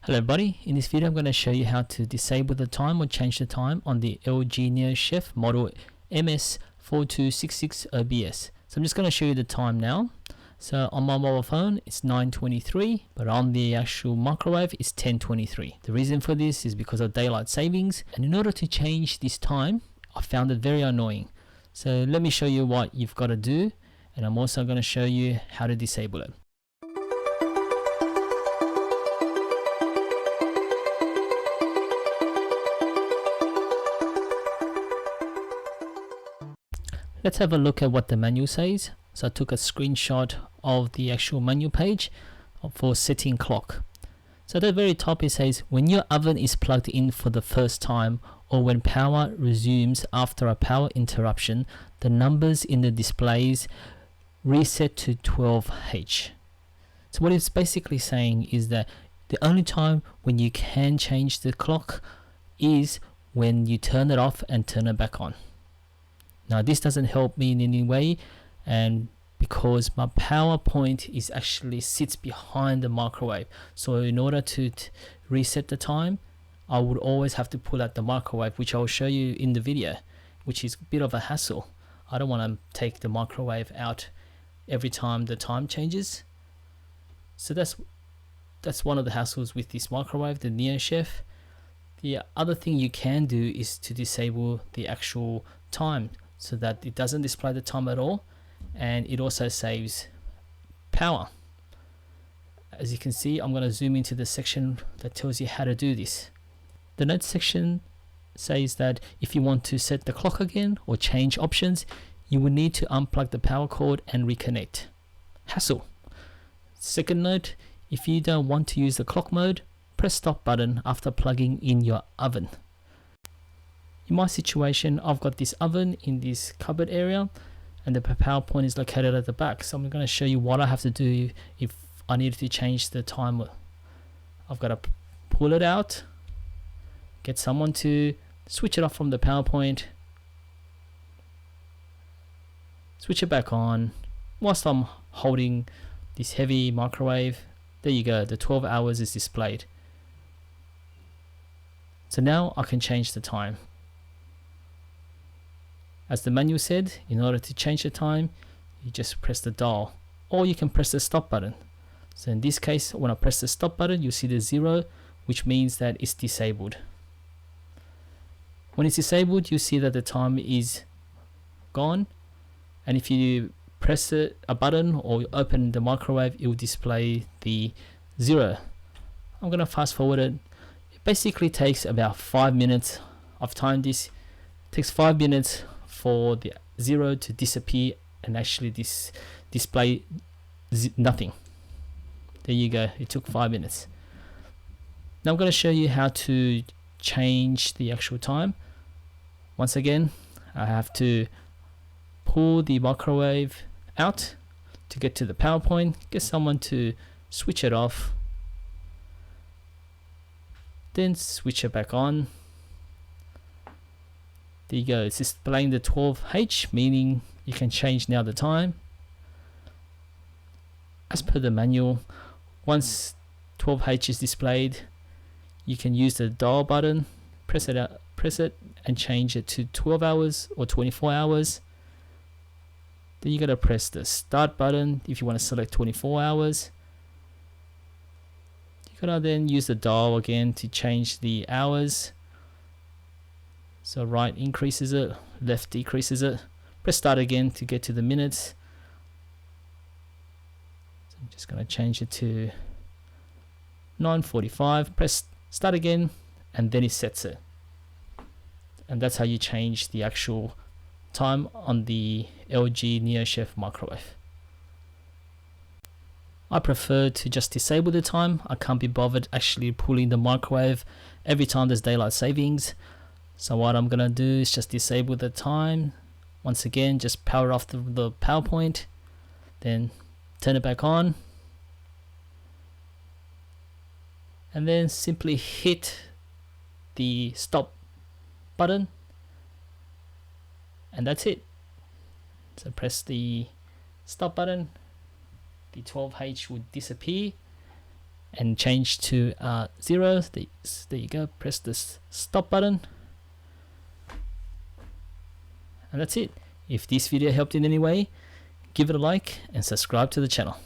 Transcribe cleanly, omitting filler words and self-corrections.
Hello everybody, in this video I'm going to show you how to disable the time or change the time on the LG Neochef model MS4266OBS. So I'm just going to show you the time now. So on my mobile phone it's 9:23, but on the actual microwave it's 10:23. The reason for this is because of daylight savings, and in order to change this time I found it very annoying. So let me show you what you've got to do, and I'm also going to show you how to disable it. Let's have a look at what the manual says. So I took a screenshot of the actual manual page for setting clock. So at the very top it says, when your oven is plugged in for the first time or when power resumes after a power interruption, the numbers in the displays reset to 12H. So what it's basically saying is that the only time when you can change the clock is when you turn it off and turn it back on. Now this doesn't help me in any way, and because my power point is actually sits behind the microwave, so in order to reset the time I would always have to pull out the microwave, which I'll show you in the video, which is a bit of a hassle. I don't want to take the microwave out every time the time changes. So that's one of the hassles with this microwave, the Neochef. The other thing you can do is to disable the actual time, so that it doesn't display the time at all, and it also saves power. As you can see, I'm going to zoom into the section that tells you how to do this. The notes section says that if you want to set the clock again or change options, you will need to unplug the power cord and reconnect. Hassle. Second note, if you don't want to use the clock mode, press stop button after plugging in your oven. In my situation, I've got this oven in this cupboard area and the power point is located at the back. So I'm going to show you what I have to do if I need to change the time. I've got to pull it out, get someone to switch it off from the power point, switch it back on whilst I'm holding this heavy microwave. There you go, the 12 hours is displayed. So now I can change the time. As the manual said, in order to change the time, you just press the dial, or you can press the stop button. So in this case, when I press the stop button, you see the 0, which means that it's disabled. When it's disabled, you see that the time is gone, and if you press a button or open the microwave, it will display the 0. I'm going to fast forward it. It basically takes about 5 minutes. I've timed this. It takes 5 minutes for the 0 to disappear and actually display nothing. There you go, it took 5 minutes. Now I'm going to show you how to change the actual time. Once again, I have to pull the microwave out to get to the power point, get someone to switch it off, then switch it back on. There you go, it's displaying the 12H, meaning you can change now the time. As per the manual, once 12H is displayed, you can use the dial button, press it and change it to 12 hours or 24 hours. Then you gotta press the start button if you want to select 24 hours. You gotta then use the dial again to change the hours. So right increases it, left decreases it. Press start again to get to the minutes. So I'm just going to change it to 9:45. Press start again, and then it sets it. And that's how you change the actual time on the LG Neochef Microwave. I prefer to just disable the time. I can't be bothered actually pulling the microwave every time there's daylight savings. So what I'm gonna do is just disable the time. Once again, just power off the power point, then turn it back on, and then simply hit the stop button, and that's it. So press the stop button, the 12H would disappear, and change to 0. There you go. Press the stop button, and that's it. If this video helped in any way, give it a like and subscribe to the channel.